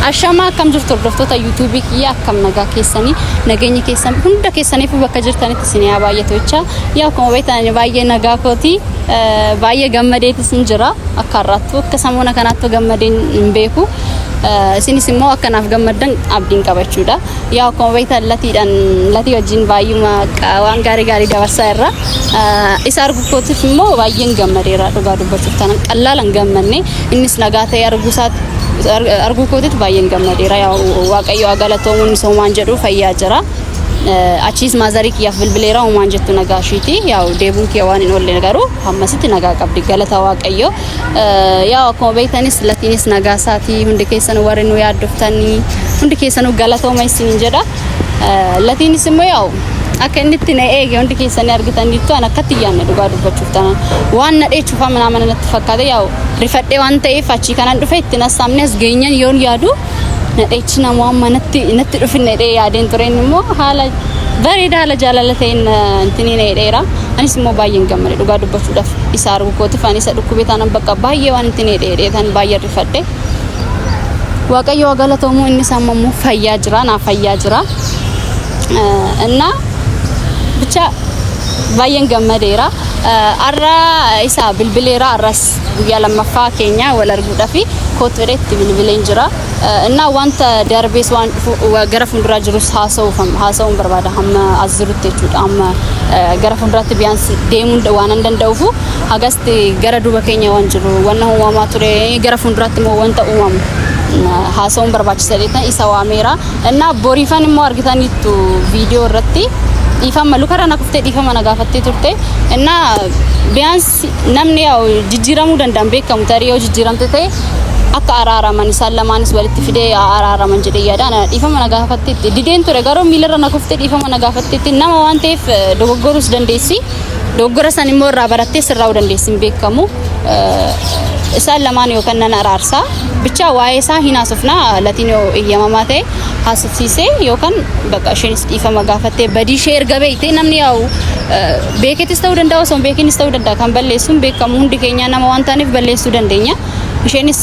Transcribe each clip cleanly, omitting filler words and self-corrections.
Ashama akkam jirtu hordoftoota YouTube kiyya akkam nagaa keessanii nageenyi keessan hunda keessaniif bakka jirtanitti isin yaa baay'ee tocha yaa akkuma beektan baay'ee nagaa kooti baay'ee gammadeetis jira akka har'aattu akka samoona kanaattu gammadeen hin beeku isinis immoo akkanaaf gammaddan abdiin qabachuudha yaa akkuma beektan latii wajjin baay'uma waan gaarii dabarsaa irra isa argu kootiif immoo baay'een gammadeera dhugaa dubbachuuf tanan qallaalan gammanne innis nagaa ta'ee argu kootiif baay'een gammadeera yaa waaqayyo agalatoomni soomaan jedhu fayyaa jira achis mazarik yaaf bilbileera uumaan jettu nagaashiiti yaa deebuun kee waan hin oolle garuu hammasitti nagaa qabdi galata waaqayyo yaa akkuma beektanis latiinis nagaa saatii hundi keessan warri nu yaaddoftanii hundi keessan galatooma isin jedha latiinis immoo yaa akka inni itti na eege hundi keessanii argitaniitu an akkatti yaanne dhugaa dubbachuuf tanan waan na dheechuuf amana natti fakkaate yaa rifadhee waan ta'eef achi kanan dhufe itti nasaamnes geenyan yoon yaadu na dheechi namoo amma natti dhufinne dhee yaadeen tureen immoo haala bareeda haala jaalala ta'een intini na dheera anis immoo baay'een gammade dhugaa dubbachuudhaaf isa argu kootiif ani isa dhukkubee tanan bakka baay'ee waan intini dheedhee tan baay'ee rifadhe waaqayyo galatoomuu inni sammu fayyaa jira na fayyaa jira እና ብቻ ባየን ገመዴራ አራ ኢሳ ብልብሌራ አራስ ያለማፋ ኬኛ ወለርጉዳፊ ኮትሬት ብልብሌን ጅራ እና ዋንተ ደርቤስ ዋን ገረፉን ድራጅሩስ ሃሰውን በርባዳ ሀም አዝሩት ጁዳም ገረፉን ድራት ቢያንስ ዴሙን ዋን እንደንደውፉ ሀገስት ገረዱ በኬኛ ዋንጅሩ ወነው ዋማቱሬ ገረፉን ድራት ሞ ወንተ ኡማም ሃሰውን በርባችሰሌታ ኢሳዋሜራ እና ቦሪፋን ሞ አርግታኒቱ ቪዲዮ ረቲ ifama lukarana kufte ifama nagafatte turte enna bians namne yaw jijjiramu dandam bekamu tariyo jijjiramte tay akka araraman sallamanis walitti fide araraman jede yadana ifama nagafatte diden ture garo milerana kufte ifama nagafatte nama wantef dogoggorus dandesi dogoggora sanimo rabaratte sirraw dandesim bekamu sallaman yo kanana ararsa bicha waayesa hinasufna latino yamamate hasufsise yo kan baka shenis ifama gafatte badi share gabeite namni yaw beketis taw dandaw son bekenis taw danda kan balleesum bekamu hundi kenya nama wantanif balleesu dandenya shenis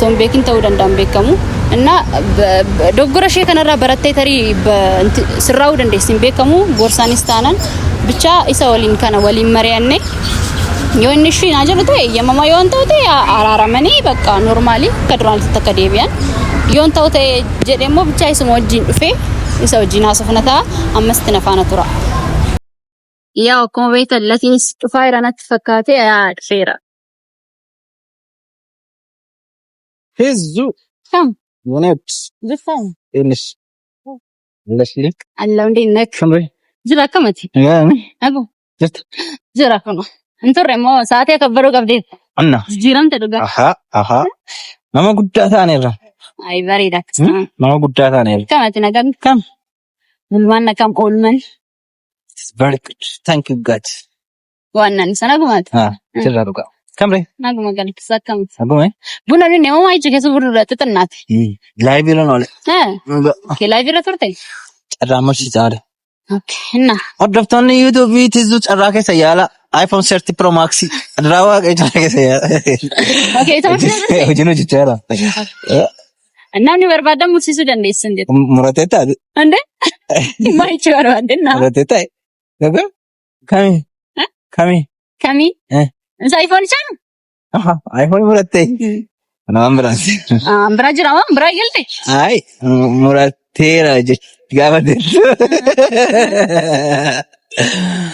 son bekin taw dandam bekamu እና ዶግረሽ ከነራ በረቴ ተሪ ስራው ደንደሲም በከሙ ቦርሳኒስታናን ብቻ ኢሳወሊን ከነ ወሊ መሪያኔ yoonnish naajabate yamama yoon ta'ute araaramani bakka normally kadran takkadeebiyan yoon ta'ute jedhemo bicha isuma wajjin dhufe isa wajjin haasofnata ammasti nafaana tura yaa akkuma beektan latiinis dhufaa iranatti fakkaate dhufeera Hizzu kam Next zifan Inish Leslie allahu dinnak Kamre jira kamati Yaani ago Jira kono እንተረሞ ሰዓት ያከበሩ ቀብዴ እና ጅራም ተደጋ አሃ ማማ ጉዳታ ነራ አይ ባሪዳክ ማማ ጉዳታ ነራ ከማት ነገር ከም ምንዋና ከም ኦልመን very good thank you god ዋናን ሰናጉማት ትራሩጋ ከምሬ ናጉማ ጋር ተሳካም አጎሜ ቡና ነው ማይጭ ከሱብሩ ተጥናት ላይቭ ነው አለ ከላይቭ ረቶርቴ ጨራሞሽ ዛሬ ኦኬ እና ወደፍቶን ዩቲዩብ ቪዲዮ ጨራከ ሰያላ iPhone 30 Pro Max drawa ke ጨራከ ሰያላ ኦኬ ተመሰለ ወጅኖ ጭራ እና ነው በርባዳ ሙሲሱ ደንዴስ እንዴት ሙራቴታ እንዴ ማይጭ ወርባደና ሙራቴታ ገገ ካሚ አይፎን ይቻላል አይፎን ሙራቴ ናምብራስ አምብራጅራው አምብራይልቴ አይ ሙራቴራ ጋባደ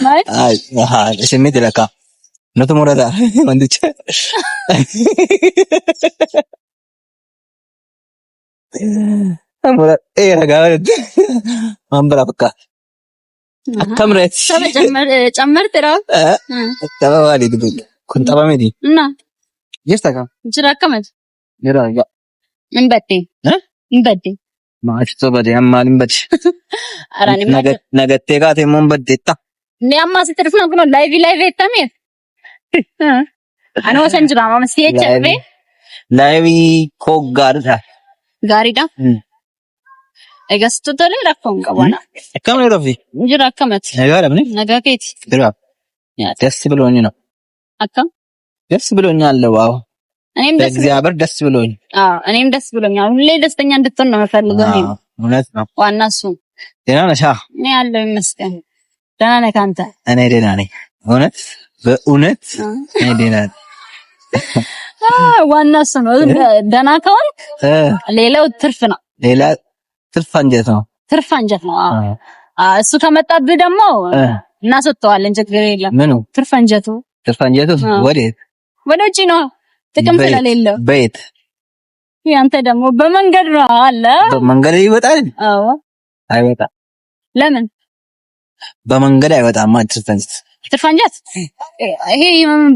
ማለት አይ ስሜት ለካ ነው ተሞራዳ ወንድች አሞራ ኤራ ጋባደ አምብራ በቃ አከምረት ጨመርተራው ተባባሊ ድብ ኩንጣባ ሜዲ እና ይስተካ ጅራከመት ይራጋ እንበቴ እንበቴ ማሽቶ በደ ያማልን በደ አራኒ ነገቴ ጋቴ ሞን በደታ ኒያማ ስትርፍ ነው ነው ላይቭ እተሜ አኖ ሰንጅራማ መስየቸቤ ላይቭ ኮጋርዳ ጋሪዳ እገስቶ ተለ ረፈውን ቀባና ከምን ረፊ ጅራከመት ነጋኬት ግራ ደስ ብሎኝ ነው አካ ደስ ብሎኛል ዋው እግዚአብሔር ደስ ብሎኝ። እኔም ደስ ብሎኛል። ሁሌ ደስተኛ እንድትሆን ነው የምፈልገው። እውነት ነው። ዋና እሱ። ደህና ነሽ? እኔ ያለው ይመስገን። ደህና ነህ አንተ? እኔ ደህና ነኝ። እውነት በእውነት እኔ ደህና ነኝ። ዋና እሱ ነው። ደህና ከሆንክ ሌላው ትርፍ ነው። ሌላ ትርፍ አንጀት ነው። ትርፍ አንጀት ነው። እሱ ከመጣብህ ደግሞ እናስወጣዋለን። ችግር የለም። ምኑ ትርፍ አንጀቱ? ትርፍ አንጀቱ ወዴት? ወደ ውጪ ነው። ጥቅም ስለሌለው በየት? ያንተ ደግሞ በመንገድ ነው አለ። በመንገድ ይወጣል? አዎ። አይወጣም። ለምን? በመንገድ አይወጣም። ትርፍ አንጀት ይሄ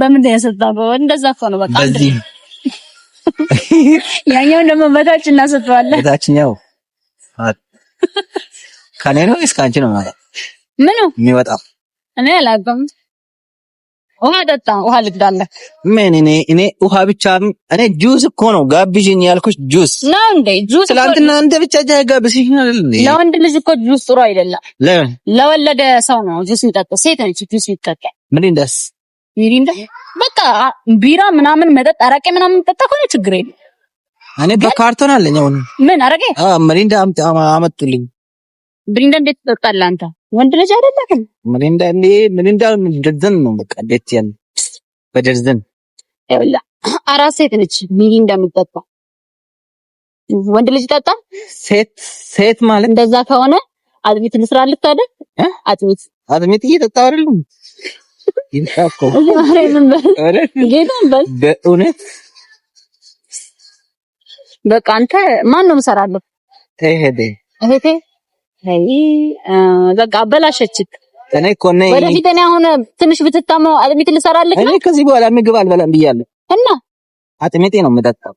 በምን ያሰጣው? እንደዛ እኮ ነው በቃ። በዚህ ያኛው ደግሞ በታች እናስወጣዋለን። በታችኛው ከኔ ነው እስካንቺ ነው ማለት ምኑ የሚወጣው? እኔ አላውቅም። ውሃ ጠጣ። ውሃ ልቅዳለህ? ምን እኔ ውሃ ብቻ እኔ ጁስ እኮ ነው ጋብዥኝ ያልኩሽ። ጁስ ነው እንዴ? ጁስ ትላንትና አንተ ብቻ ጋብዥኝ አይደል እንዴ? ለወንድ ልጅ እኮ ጁስ ጥሩ አይደለም። ለምን? ለወለደ ሰው ነው ጁስ የሚጠጣው። ሴት ነች ጁስ የምትጠጣው። ሚሪንዳ በቃ ቢራ ምናምን መጠጥ አረቄ ምናምን ጠጣ እኮ ችግር የለም። እኔ በካርቶን አለኝ አሁን። ምን አረቄ? ሚሪንዳ አመጡልኝ። ሚሪንዳ እንዴት ትጠጣለህ አንተ? ወንድ ልጅ አይደለህም? ሚሪንዳ ደርዘን ነው በቃ ደት ያለ በደርዘን ይኸውልህ፣ አራት ሴት ነች ሚሪንዳ የምትጠጣው። ወንድ ልጅ ጠጣ? ሴት ማለት እንደዛ ከሆነ አጥሚት ልስራልህ ታዲያ? አጥሚት እየጠጣሁ አይደለም ይንካኮ በእውነት በቃ አንተ ማን ነው የምሰራለሁ? እህቴ በቃ አበላሸችክ። እኔ እኮ ነኝ ወደፊት እኔ አሁን ትንሽ ብትታመው አጥሚት ልሰራልህ። እኔ ከዚህ በኋላ ምግብ አልበላም ብያለሁ እና አጥሚቴ ነው የምጠጣው።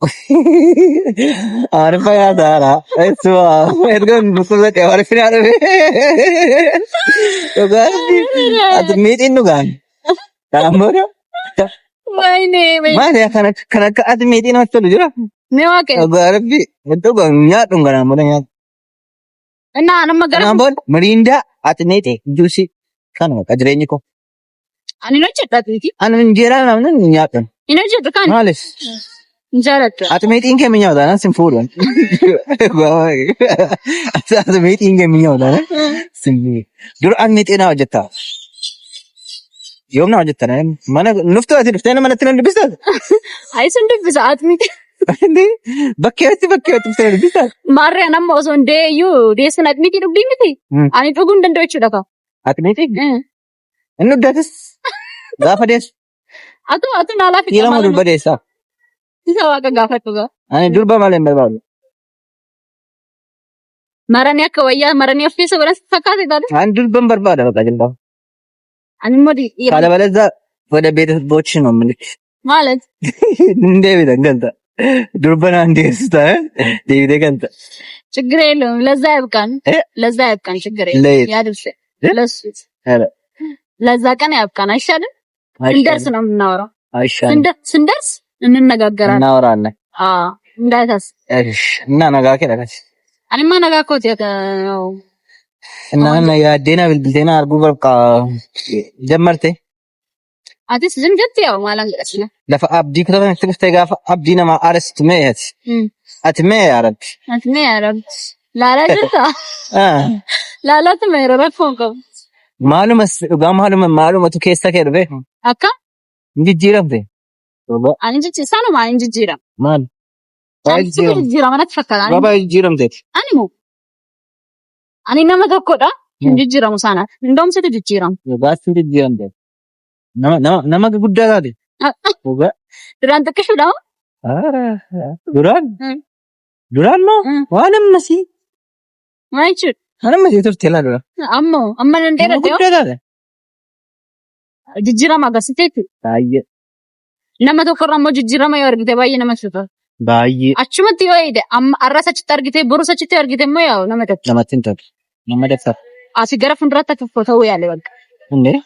አርፋ ያዳራ እሱ እርገን ሙሰለቴ አርፋ ያዳራ አጥሚቴ ነው ጋር ታምሮ ወይኔ ማን ከነካ አጥሚቴ ነው ተልጅራ ነዋቀ ጋርቢ ወጥቶኛ ዱንገና ሞለኛ እና አነመገረ ናምቦል ሚሪንዳ አጥሚቴ ጁሲ ካን ቀድረኝ እኮ አንኖች ተጣጥቲ አን እንጀራ ምናምን እንያቀን ኢነርጂ ድካን ማለት እንጀራ አጥሚቴን ከመኛው ዳና ሲምፎል አጥሚቴን ከመኛው ዳና ሲምቢ ዱር አጥሚቴና ወጀታ يومنا وجدتنا ما أنا نفتو أتلفتنا ما نتنا نلبسها هاي سندبس أتميت بكيتي بتسوي لبسها مرة أنا ما أظن ده ده سنة أتميتي ربي متي أنا تقول دندو إيش لك أتميتي إنه داتس غافديس أتو نالا في كيلا مودل بديسا إذا واقع غافد تقول أنا دربا مالين ببالو مرة كويا مرة في سوبر سكاتي ده أنا دربا بربادا بقى جلدا አንሞዲ ካለበለዛ ወደ ቤተሰቦች ነው ምን ማለት እንደ ቤት ገንታ ዱርበና እንዴስታ ዴቪድ ገንታ ችግር የለውም። ለዛ ያብቃን ችግር የለውም። ያድርስ ለሱ ለዛ ቀን ያብቃን። አይሻልም? ስንደርስ ነው የምናወራው። አይሻልም? ስንደርስ እንነጋገራለን፣ እናወራለን። እንዳይታስ እሺ። እና ነጋከ ለካች አንማ ነጋኮት ያው እና ያዴና ብልብልቴና አርጉ በቃ ጀመርቴ አዲስ ዝም ጀት ያው ማላንቀስ ነው ለፈ አብዲ ከተበነ ትግስተ ጋፋ አብዲና ማ አረስት መየት አትመ ያረብ ላላጀታ ላላት መረረፍ ፎንቆ ማሉመስ ማሉመቱ ከስተ ከርበ አካ እንጂራምቴ አንጂ ሳኑ ማ እንጂራ ማል እንጂራ ማለት ፈከራ ባባ እንጂራምቴ አንሙ አኔ ነመተኮዳ እንጂራ ሙሳና እንደውም ሰተ እንጂራ ባስ እንጂራ እንደ nama guddaa taate duraan xiqqishu dha duraan no waan ammasi maayichu waan ammasi turte la dura amma dandeera ta'e guddaa taate jijjiirama agarsiiteetti baay'ee nama tokkorraa immoo jijjiirama yoo argite baay'ee nama suuta baay'ee achumatti yoo eede amma arras achitti argite borus achitti argite immoo yaa namatti hin tolu nama daksa asii gara fuulduraatti akka ta'uu yaale bakka hundee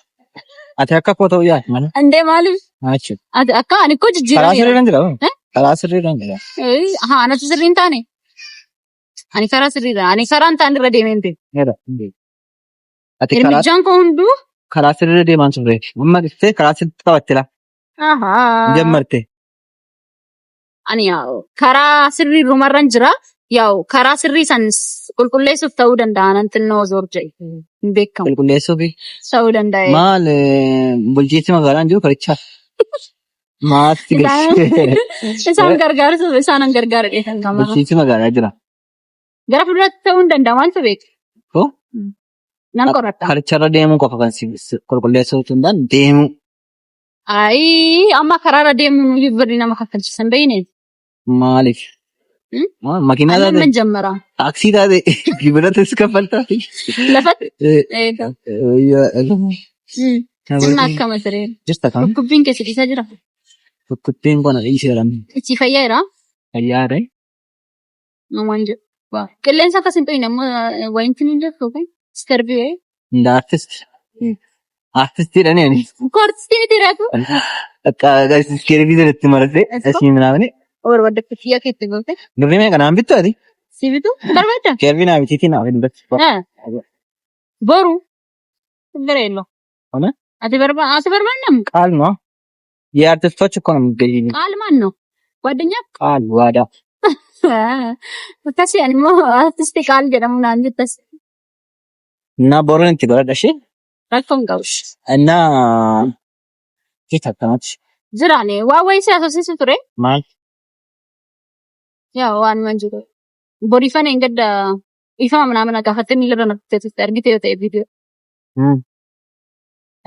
ati akka foto yaa mana ande malu achu ati akka ani ko jijjira kara sirran jira ha ana sirrin tane ani kara sirrin ani karan tan rede mente era inde ati kara jan ko hundu kara sirre de man sirre amma se kara sirta wattila aha jammarte ani yaa'u karaa sirrii rumarran jira yaa'u karaa sirrii san qulqulleessuuf ta'uu danda'a nan xinnoo zoor jedhe hin beekamu. Qulqulleessuuf Ta'uu danda'a. maal bulchiinsi magaalaan jiru karichaa maatti galchee Isaan gargaarsuuf isaan gargaara dheetan gamara. bulchiinsi magaalaa jira. Gara fuulduraatti ta'uu hin danda'a waan ta'eef. Koo Nan qoradha. karicharra deemuu qofa kan qulqulleessuu danda'an deemuu. Ayi amma karaarra deemuun birrii nama kaffalchiisan beeyne. Maaliif? Makiinaa Annan taate man jammara. taaksii taate gibiratis kaffaltaa. Lafatti. Eega. Inni akkama siree. Jirta kan Dhukkubbiin keessa dhiisaa jira. dhukkubbiin kun dhiiseeran Itti fayyaadha. fayyaadha. Namaan jedhu. Qilleensa akkas hin ta'in ammoo wayiin hin jirtu kan iskarbii. Inda artistiidhaan ani. Koortistiin itti jiraatu. Akka televiizyiin itti maratee asii minaamni. Barbaadda kiyyaa keetti goote. Birrii mee kanaan bittu ati? Si bitu barbaadda. Keervii naa bitiitii naa waliin bittu. Boru. Bireello. Ona? Ati barbaadnamu? ቃል ነው የአርቲስቶች እኮ ነው የሚገኝ። ቃል ማን ነው? ጓደኛ? ቃል ዋዳ Akkasii ani immoo artistii qaal jedhamu naan jettas. እና ቦረን itti godhadha ishee Rakkoon qabu. እና akkanaatti Jiraane waa wayii si asoosiisu ture. maal Yaa waan man jiru. Boriifan hin gadda ifama ምናምን gaafattee miila irra naqxee argite yoo ta'e viidiyoo.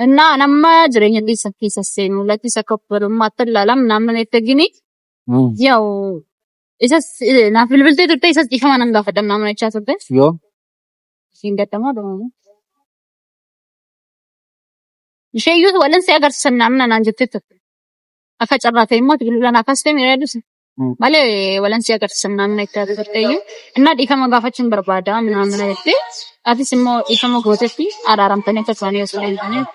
እና nama jireenya dhiisa keessa seenu latti isa kopparummaatti ilaalam namni itti gini. Yaa isas naaf bilbiltee turte isas ifama nan gaafadha namni jechaa turte. yoo Siin gaddamaa dhumamu. Isheeyyuu walan si agarsiisan namna naan jettee turte. Akka carraa ta'e immoo bilbilaan akkas ta'e miira yaadus. Malee walan si agarsiisan namna itti agarsiisan. Innaa dhiifama gaafachuun barbaada namna jettee. Atis immoo dhiifama gootetti araaramtanii akka turan yoo suudhaan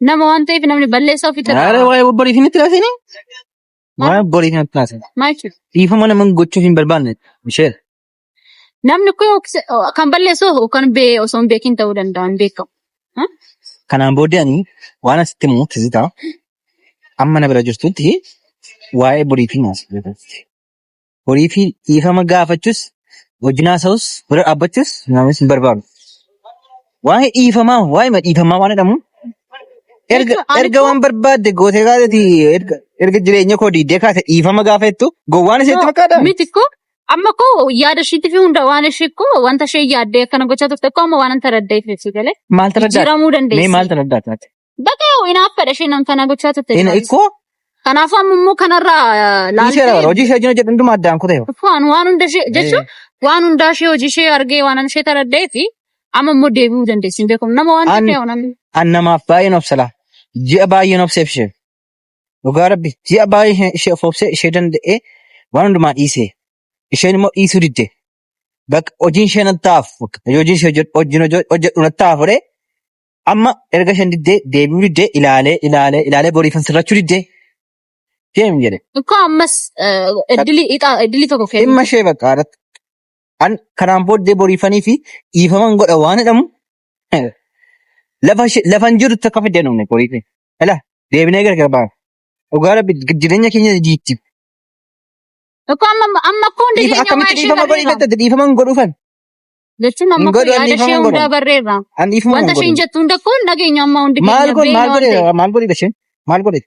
nama waan ta'eef namni balleessaa ofii ኧረ waa'ee bobboriif hin itti laasini waa'ee bobboriif hin itti laasini maal jechuudha? dhiifama nama gochuuf hin barbaanne ishee Namni kun kan balleessu kan osoo hin beekin ta'uu danda'a hin beekamu. kanaan booddee ani waan asitti immoo tisitaa amma na bira jirtutti waa'ee borii fi naasifate borii fi dhiifama gaafachuus wajjin haasa'us bira dhaabbachuus namis hin barbaadu waa'ee dhiifamaa waa'ee dhiifamaa waan jedhamu erga waan barbaadde gootee kaateti erga jireenya koo diidee kaate dhiifama gaafattu gowwaan isheetti fakkaata. Miti ko amma ko yaada isheetti fi hunda waan ishee ko wanta ishee yaaddee akkana gochaa turte ko amma waan anta raddaa ifeessu galee. Maal taraddaa? Jijjiiramuu dandeessi. Mee maal taraddaa taate? Bakka inaaf fedha ishee nam kana gochaa turte. Ikkoo? Kanaafuu ammoo kanarraa laaltee hojii ishee jina jedhu hundumaa addaan kutee. Waan hunda ishee jechuun waan hundaa ishee hojii ishee argee waan ishee taraddee fi amma immoo deebi'uu dandeessi hin beekamu nama waan ta'eef namni. An namaaf baay'een obsala. Ji'a baay'een obseef ishee. Dhugaa rabbi ji'a baay'ee ishee obsee ishee danda'ee waan hundumaa dhiisee. Isheen immoo dhiisuu didde. Bakka hojiin ishee nattaaf hojiin ishee hojjedhu nattaaf godhee amma erga isheen diddee deebi'uu diddee ilaalee boriifan sirrachuu diddee. Deemi jedhe. Ko ammas iddili tokko kennu. Dhimma ishee bakka haadhatti. An kanaan booddee boriifanii fi dhiifaman godha waan jedhamu lafan jirutti akka fiddee dhumne boriifi. Ela deebinee gargar baana. Dhugaa rabbi jireenya keenya jiitti. Ko amma ko hundi keenya akkamitti dhiifama godhiifatti dhiifaman godhuufan. Jechuun amma ko yaada ishee hundaa barreerra. Wanta isheen jettu hunda kun nageenya amma hundi keenya maal godhe isheen maal godhe.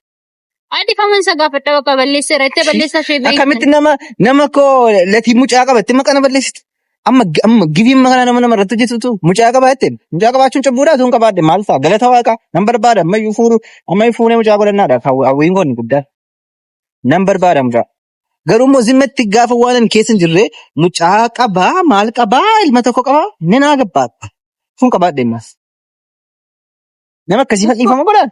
Dhiifaman isa gaafadha bakka balleesseera itti balleessaa ishee beektan. Akkamitti nama koo latii mucaa qabatte maqaa nama balleessitu. Amma gibiin maqaa nama irratti hojjetutu mucaa qabaatte mucaa qabaachuun cabbuudhaa tun qabaadde maal ta'a galata waaqaa nan barbaada ammayyuu fuunee mucaa godhannaadha hawwiin kun guddaa nan barbaada mucaa. Garuu immoo zimmatti gaafa waan keessa hin jirre mucaa qabaa maal qabaa ilma tokko qabaa inni naa gabbaadha kun qabaadde ammas. Nama akkasii dhiifama godhaa.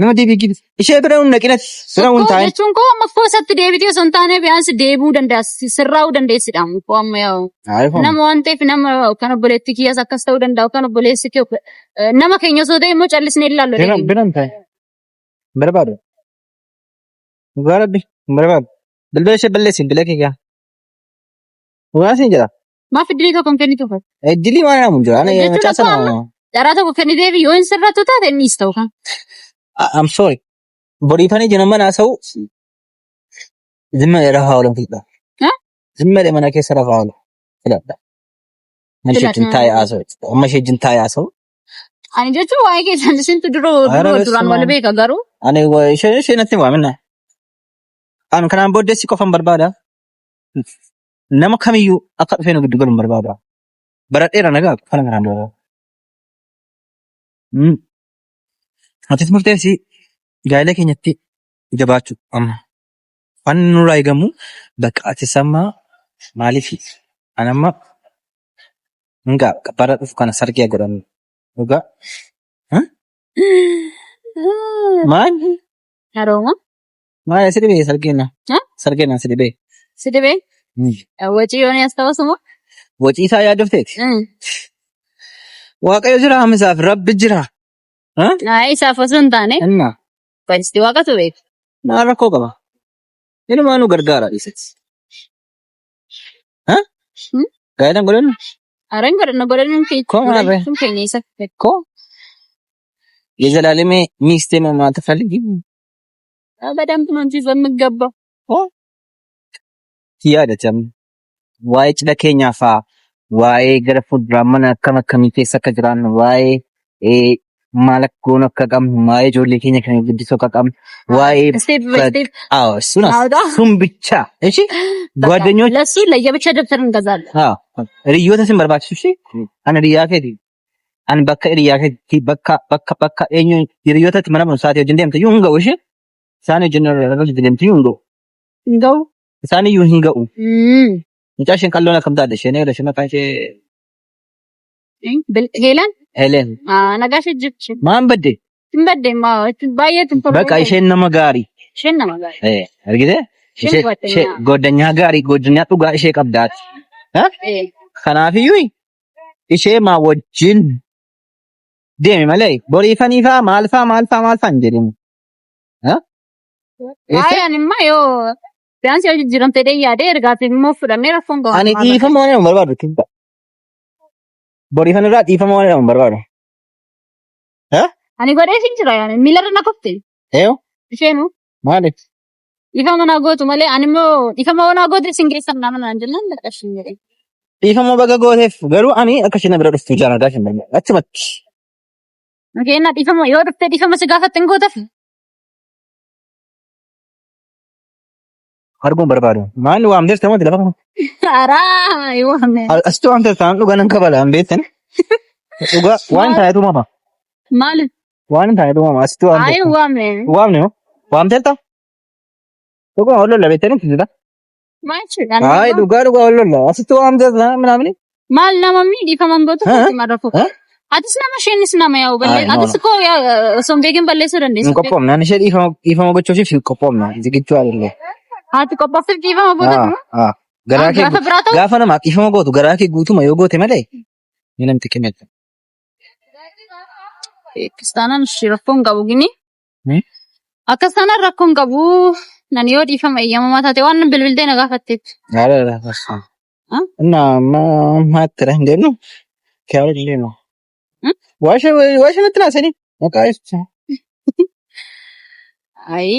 Nama deebii gidi. Ishee bira humna qinatti. Bira humna taa'e. Jechuun koo amma foosatti deebitee osoo hin taane biyyaansi deebi'uu dandeessi. Sirraa'uu dandeessidha. Koo amma yaa'u. Nama waan ta'eef nama kan obboleetti kiyyaas akkas ta'uu danda'a. Kan obboleessi kiyya nama keenya osoo ta'e immoo callisnee ilaallu. Bira hin taa'e. Barbaadu. Dhugaa rabbi barbaadu. Bilbila ishee balleessin bila kiyyaa. Dhugaa siin jedha. Maaf iddilii tokko hin kennitu uffata. Iddilii waan jedhamu jira. Macaa sana. Dharaa tokko kenniteef yoo hin sirrattu taate innis ta'u kan. I'm sorry. Boriifanii jiran mana haasa'u ዝም ረፋ ወለም ፍልጣ ዝም ለመና ከሰ ረፋ ወለም ፍልጣ መልሽን ታይ አሰው አመሸጅን ታይ አሰው ani jechuun waa'ee keessan isintu duraan wal beeka garuu ani ishee natti waamina an kanaan booddeessi qofan barbaada nama kamiyyuu akka dhufee nu giddu galuun barbaada baradheera nagaa kana kanaan dura atis murteessi gaa'ela keenyatti jabaachuu amma waan nurraa eegamu bakka ati sammaa maaliif anamma nga bara dhufu kana sargee godhan dhugaa maal harooma maal sidibee sargeena sidibee wacii yoon yaastawasumo wacii isaa yaaddofteeti waaqayyo jira hamisaaf rabbi jira isaaf osoo hin taane fayyisti waaqatu beeku naa rakkoo qaba inumaa nu gargaara dhiisati gaa'elan godhannu አረን godhannu keenya isa እኮ የዘላለሜ ሚስቴ ነው ማለት ፈልጊ በደንብ ነው እንጂ በሚገባው ያደተም ዋይ ጭደ ኬኛፋ ዋይ ገረፉ ድራማና ከመከሚቴ ሰከጅራን ዋይ ማለክ ጎኖ ከቀም ዋይ ጆሌ ኬኛ ከግዲሶ ከቀም ዋይ አዎ እሱን ብቻ እሺ ጓደኞች ለሱ ለየብቻ ደብተር እንገዛለን አዎ ሪዮተስን በርባች እሺ አን ሪያከዲ አን በከ ሪያከዲ በከ ኤኙ ሪዮተት ምናምን ሰዓት ይጀንደም ተዩንገው እሺ ሳኔ ጀነራል ጀንደም ተዩንገው እንገው ሳኔ ይሁንገው ንጫሽን ቀሎና ከምታደሽ እኔ ለሽመጣሽ ሄለን ነጋሽ እጅች ማን በደ ማ ባየት በቃ ይሸን ነመጋሪ እርግዴ ጎደኛ ጋሪ ጎደኛ ጡጋ እሺ ቀብዳት ከናፊዩ እሺ ማ ወጅን ደም ማለይ ቦሪፈኒፋ ማልፋ እንጀሪም አያንማ ዮ ቢያንስ ያው ጅራም ተደያደ እርጋት ሞፍዳኔ ረፎን ጋር አኔ ኢፈም ሆነ በርባዱ ትባ ቦሪፈን ራት ኢፈም ሆነ በርባዱ አኔ ጎዴ ሲንጅራ ያኔ ሚለርና ኮፍቴ ኤዮ እሺኑ ማለት ኢፈም ሆነ ጎቱ ማለ አንሞ ኢፈም ሆነ ጎቱ ሲንግሬሰም ናምን አንጀና ለቀሽ እንግዲህ ኢፈም በገጎቴፍ ገሩ አኔ አከሽነ ብረዱስ ትጃና ዳሽ እንደኛ አትመት ኦኬና ኢፈም ይወርፍ ኢፈም ስጋፈት እንጎተፍ አርጎን በርባዱ ማን ዋምደር ተሞት ለፈከ አራ ይወም አስቱ አንተ ታንዱ ገነን ከበላ አንቤተን ኡጋ ዋን ታይቱ ማማ ማለት ዋን ታይቱ ማማ አስቱ አንተ አይ ዋም ነው ዋምተልታ ኡጋ ወሎ ለቤተን ትዝዳ ማች አይ ዱጋ ወሎ አስቱ አንተ ምናምን ማል ለማሚ ዲፈማንጎቱ ማረፉ አዲስ ነው ማሽንስ ነው ማያው በለ አዲስ እኮ ያ ሶምቤግን በለ ሰረ እንዴ ቆጶም ናንሽ ኢፈማ ጎቾች ቆጶም ነው ዝግጁ አይደለ አት ቆጶፍ ኢፈማ ቦቱ ገራኬ ጋፈና ማቂፈማ ጎቱ ገራኬ ጉቱ ማዮጎቴ መለይ ምንም ጥቅም የለም ክስታናን ሽረፎን ጋቡ ግኒ አከስታና ረኮን ጋቡ ናኒዮ ዲፈማ ያማማታቴ ዋንን ብልብልዴ ነጋፈቴት አረ አሳ እና ማትረ እንዴ ነው ከያው እንዴ ነው ዋሽ ምትናሰኒ ወቃይስ አይ